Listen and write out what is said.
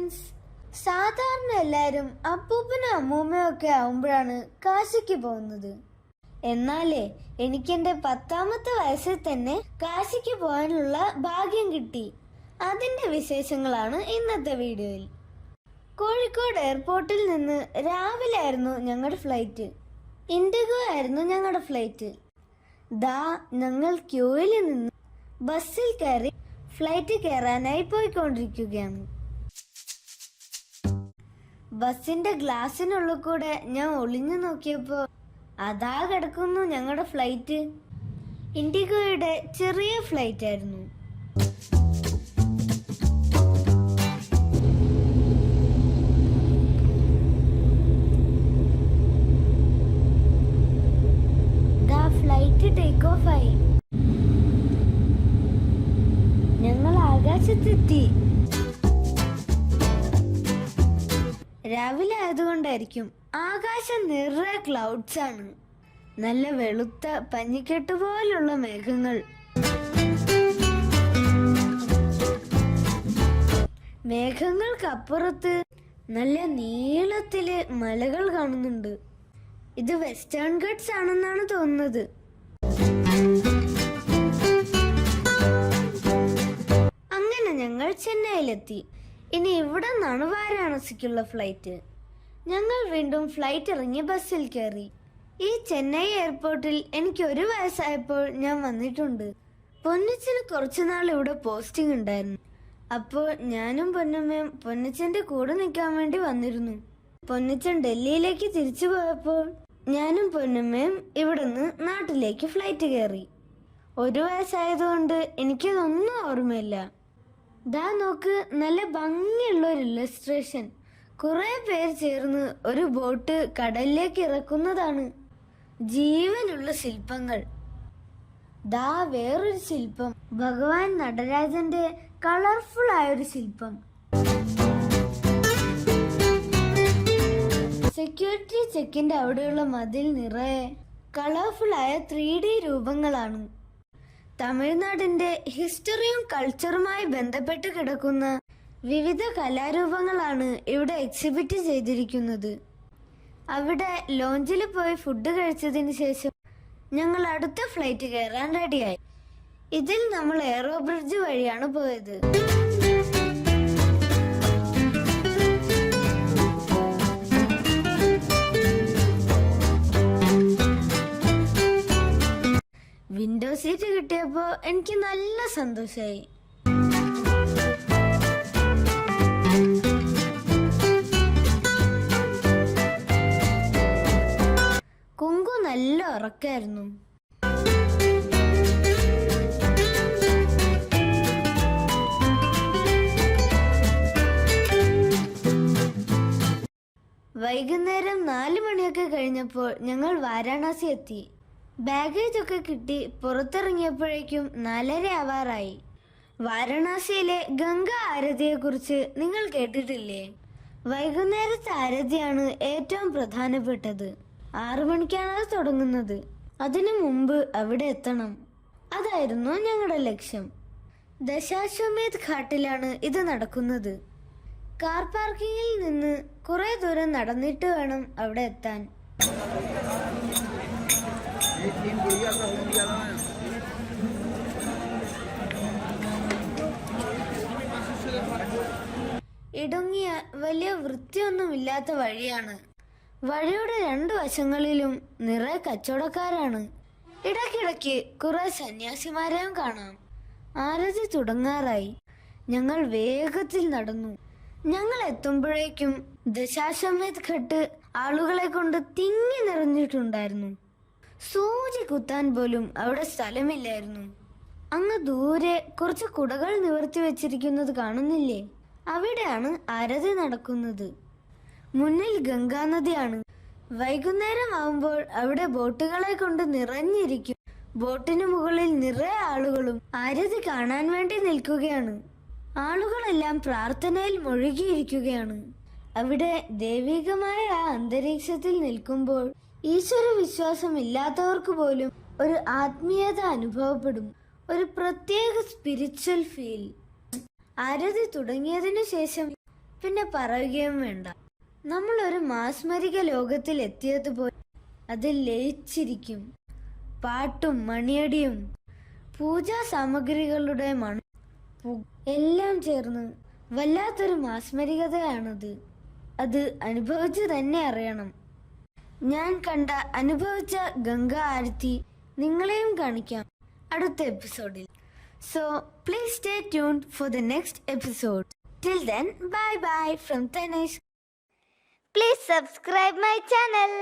Friends, സാധാരണ എല്ലാവരും അപ്പൂപ്പനും അമ്മൂമ്മയും ഒക്കെ ആവുമ്പോഴാണ് കാശിക്ക് പോകുന്നത്. എന്നാലേ എനിക്കെന്റെ 10ാമത്തെ വയസ്സിൽ തന്നെ കാശിക്ക് പോകാനുള്ള ഭാഗ്യം കിട്ടി. അതിന്റെ വിശേഷങ്ങളാണ് ഇന്നത്തെ വീഡിയോയിൽ. കോഴിക്കോട് എയർപോർട്ടിൽ നിന്ന് രാവിലെ ആയിരുന്നു ഞങ്ങളുടെ ഫ്ലൈറ്റ്. ഇൻഡിഗോ ആയിരുന്നു ഞങ്ങളുടെ ഫ്ലൈറ്റ്. ഞങ്ങൾ ക്യൂവിൽ നിന്ന് ബസ്സിൽ കയറി ഫ്ലൈറ്റ് കയറാനായി പോയിക്കൊണ്ടിരിക്കുകയാണ്. ബസ്സിന്റെ ഗ്ലാസിനുള്ളിൽ കൂടെ ഞാൻ ഒളിഞ്ഞു നോക്കിയപ്പോൾ അതാ കിടക്കുന്നു ഞങ്ങളുടെ ഫ്ലൈറ്റ്. ഇൻഡിഗോയുടെ ചെറിയ ഫ്ലൈറ്റ് ആയിരുന്നു. ഫ്ലൈറ്റ് ടേക്ക് ഓഫ് ആയി. ഞങ്ങൾ ആകാശത്തെത്തി. രാവിലെ ആയതുകൊണ്ടായിരിക്കും ആകാശം നിറയെ ക്ലൗഡ്സ് ആണ്. നല്ല വെളുത്ത പഞ്ഞിക്കെട്ട് പോലുള്ള മേഘങ്ങൾ. മേഘങ്ങൾക്കപ്പുറത്ത് നല്ല നീളത്തില് മലകൾ കാണുന്നുണ്ട്. ഇത് വെസ്റ്റേൺ ഗട്ട്സ് ആണെന്നാണ് തോന്നുന്നത്. അങ്ങനെ ഞങ്ങൾ ചെന്നൈയിലെത്തി. ഇനി ഇവിടെ നിന്നാണ് വാരാണസിക്കുള്ള ഫ്ലൈറ്റ്. ഞങ്ങൾ വീണ്ടും ഫ്ലൈറ്റ് ഇറങ്ങി ബസ്സിൽ കയറി. ഈ ചെന്നൈ എയർപോർട്ടിൽ എനിക്ക് 1 വയസ്സായപ്പോൾ ഞാൻ വന്നിട്ടുണ്ട്. പൊന്നച്ചന് കുറച്ചുനാൾ ഇവിടെ പോസ്റ്റിംഗ് ഉണ്ടായിരുന്നു. അപ്പോൾ ഞാനും പൊന്നമ്മയും പൊന്നച്ചന്റെ കൂടെ നിൽക്കാൻ വേണ്ടി വന്നിരുന്നു. പൊന്നച്ചൻ ഡൽഹിയിലേക്ക് തിരിച്ചു പോയപ്പോൾ ഞാനും പൊന്നമ്മയും ഇവിടുന്ന് നാട്ടിലേക്ക് ഫ്ലൈറ്റ് കയറി. 1 വയസ്സായതുകൊണ്ട് എനിക്കതൊന്നും ഓർമ്മയില്ല. നോക്ക്, നല്ല ഭംഗിയുള്ള ഒരു ഇല്ലസ്ട്രേഷൻ. കുറെ പേര് ചേർന്ന് ഒരു ബോട്ട് കടലിലേക്ക് ഇറക്കുന്നതാണ്. ജീവനുള്ള ശില്പങ്ങൾ. വേറൊരു ശില്പം, ഭഗവാൻ നടരാജന്റെ കളർഫുൾ ആയൊരു ശില്പം. സെക്യൂരിറ്റി ചെക്കിന്റെ അവിടെയുള്ള മതിൽ നിറയെ കളർഫുൾ ആയ 3D രൂപങ്ങളാണ്. തമിഴ്നാടിന്റെ ഹിസ്റ്ററിയും കൾച്ചറുമായി ബന്ധപ്പെട്ട് കിടക്കുന്ന വിവിധ കലാരൂപങ്ങളാണ് ഇവിടെ എക്സിബിറ്റ് ചെയ്തിരിക്കുന്നത്. അവിടെ ലോഞ്ചിൽ പോയി ഫുഡ് കഴിച്ചതിന് ശേഷം ഞങ്ങൾ അടുത്ത ഫ്ലൈറ്റ് കയറാൻ റെഡിയായി. ഇതിൽ നമ്മൾ എയറോ ബ്രിഡ്ജ് വഴിയാണ് പോയത്. വിൻഡോ സീറ്റ് കിട്ടിയപ്പോ എനിക്ക് നല്ല സന്തോഷായി. കുങ്കു നല്ല ഉറക്കായിരുന്നു. വൈകുന്നേരം 4 മണിയൊക്കെ കഴിഞ്ഞപ്പോൾ ഞങ്ങൾ വാരാണസി എത്തി. ബാഗേജ് ഒക്കെ കിട്ടി പുറത്തിറങ്ങിയപ്പോഴേക്കും 4:30 ആവാറായി. വാരണാസിയിലെ ഗംഗ ആരതിയെ കുറിച്ച് നിങ്ങൾ കേട്ടിട്ടില്ലേ? വൈകുന്നേരത്തെ ആരതിയാണ് ഏറ്റവും പ്രധാനപ്പെട്ടത്. 6 മണിക്കാണ് അത് തുടങ്ങുന്നത്. അതിനു മുമ്പ് അവിടെ എത്തണം. അതായിരുന്നു ഞങ്ങളുടെ ലക്ഷ്യം. ദശാശ്വമേധ് ഘാട്ടിലാണ് ഇത് നടക്കുന്നത്. കാർ പാർക്കിങ്ങിൽ നിന്ന് കുറെ ദൂരം നടന്നിട്ട് വേണം അവിടെ എത്താൻ. ഇടുങ്ങിയ വലിയ വൃത്തിയൊന്നുമില്ലാത്ത വഴിയാണ്. വഴിയുടെ 2 വശങ്ങളിലും നിറയെ കച്ചവടക്കാരാണ്. ഇടയ്ക്കിടയ്ക്ക് കുറെ സന്യാസിമാരെയും കാണാം. ആരതി തുടങ്ങാറായി. ഞങ്ങൾ വേഗത്തിൽ നടന്നു. ഞങ്ങൾ എത്തുമ്പോഴേക്കും ദശാശ്വമേധ് ഘട്ട് ആളുകളെ കൊണ്ട് തിങ്ങി നിറഞ്ഞിട്ടുണ്ടായിരുന്നു. സൂചി കുത്താൻ പോലും അവിടെ സ്ഥലമില്ലായിരുന്നു. അങ്ങ് ദൂരെ കുറച്ച് കുടകൾ നിവർത്തി വെച്ചിരിക്കുന്നത് കാണുന്നില്ലേ? അവിടെയാണ് ആരതി നടക്കുന്നത്. മുന്നിൽ ഗംഗാനദിയാണ്. വൈകുന്നേരം ആവുമ്പോൾ അവിടെ ബോട്ടുകളെ കൊണ്ട് നിറഞ്ഞിരിക്കും. ബോട്ടിനു മുകളിൽ നിറയെ ആളുകളും ആരതി കാണാൻ വേണ്ടി നിൽക്കുകയാണ്. ആളുകളെല്ലാം പ്രാർത്ഥനയിൽ മുഴുകിയിരിക്കുകയാണ്. അവിടെ ദൈവികമായ ആ അന്തരീക്ഷത്തിൽ നിൽക്കുമ്പോൾ ഈശ്വര വിശ്വാസം ഇല്ലാത്തവർക്ക് പോലും ഒരു ആത്മീയത അനുഭവപ്പെടും. ഒരു പ്രത്യേക സ്പിരിച്വൽ ഫീൽ. ആരതി തുടങ്ങിയതിനു ശേഷം പിന്നെ പറയുകയും വേണ്ട. നമ്മളൊരു മാസ്മരിക ലോകത്തിൽ എത്തിയതുപോലെ അതിൽ ലയിച്ചിരിക്കും. പാട്ടും മണിയടിയും പൂജാ സാമഗ്രികളുടെ മണം എല്ലാം ചേർന്ന് വല്ലാത്തൊരു മാസ്മരികതയാണത്. അത് അനുഭവിച്ച് തന്നെ അറിയണം. ഞാൻ കണ്ട അനുഭവിച്ച ഗംഗ ആരതി നിങ്ങളെയും കാണിക്കാം അടുത്ത എപ്പിസോഡിൽ. So please stay tuned for the next episode. Till then, bye bye from Tanesh. Please subscribe my channel.